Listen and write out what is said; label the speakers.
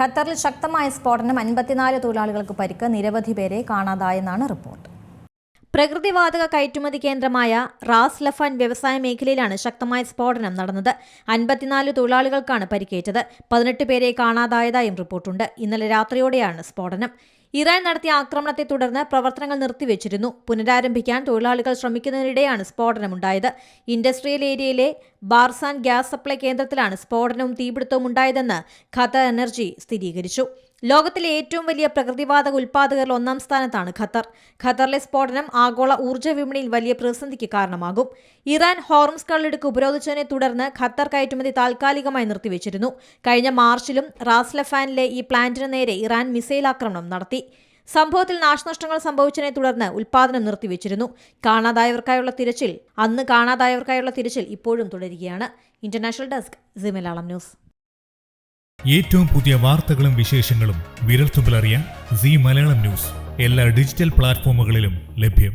Speaker 1: ഖത്തറിൽ ശക്തമായ സ്ഫോടനം 54 തൊഴിലാളികൾക്ക് പരിക്ക്, നിരവധി പേരെ കാണാതായെന്നാണ് റിപ്പോർട്ട്. പ്രകൃതിവാതക കയറ്റുമതി കേന്ദ്രമായ റാസ് ലഫാൻ വ്യവസായ മേഖലയിലാണ് ശക്തമായ സ്ഫോടനം നടന്നത്. 54 തൊഴിലാളികൾക്കാണ് പരിക്കേറ്റത്. 18 പേരെ കാണാതായതായും റിപ്പോർട്ടുണ്ട്. ഇന്നലെ രാത്രിയോടെയാണ് സ്ഫോടനം. ഇറാൻ നടത്തിയ ആക്രമണത്തെ തുടർന്ന് പ്രവർത്തനങ്ങൾ നിർത്തിവെച്ചിരുന്നു. പുനരാരംഭിക്കാൻ തൊഴിലാളികൾ ശ്രമിക്കുന്നതിനിടെയാണ് സ്ഫോടനമുണ്ടായത്. ഇൻഡസ്ട്രിയൽ ഏരിയയിലെ ബാർസാൻ ഗ്യാസ് സപ്ലൈ കേന്ദ്രത്തിലാണ് സ്ഫോടനവും തീപിടുത്തവും ഉണ്ടായതെന്ന് ഖത്തർ എനർജി സ്ഥിരീകരിച്ചു. ലോകത്തിലെ ഏറ്റവും വലിയ പ്രകൃതിവാതക ഉൽപ്പാദകരിൽ ഒന്നാം സ്ഥാനത്താണ് ഖത്തർ. ഖത്തറിലെ സ്ഫോടനം ആഗോള ഊർജ്ജ വിപണിയിൽ വലിയ പ്രതിസന്ധിക്ക് കാരണമാകും. ഇറാൻ ഹോർമുസ് കടലിടുക്ക് ഉപരോധിച്ചതിനെ തുടർന്ന് ഖത്തർ കയറ്റുമതി താൽക്കാലികമായി നിർത്തിവെച്ചിരുന്നു. കഴിഞ്ഞ മാർച്ചിലും റാസ് ലഫാനിലെ ഈ പ്ലാന്റിന് നേരെ ഇറാൻ മിസൈൽ ആക്രമണം നടത്തി. സംഭവത്തിൽ നാശനഷ്ടങ്ങൾ സംഭവിച്ചതിനെ തുടർന്ന് ഉൽപ്പാദനം നിർത്തിവെച്ചിരുന്നു. കാണാതായവർക്കായുള്ള തിരച്ചിൽ ഇപ്പോഴും തുടരുകയാണ്. International desk C Malayalam news.
Speaker 2: ഏറ്റവും പുതിയ വാർത്തകളും വിശേഷങ്ങളും വിരൽത്തുമ്പിലറിയാൻ സി മലയാളം ന്യൂസ് എല്ലാ ഡിജിറ്റൽ പ്ലാറ്റ്ഫോമുകളിലും ലഭ്യം.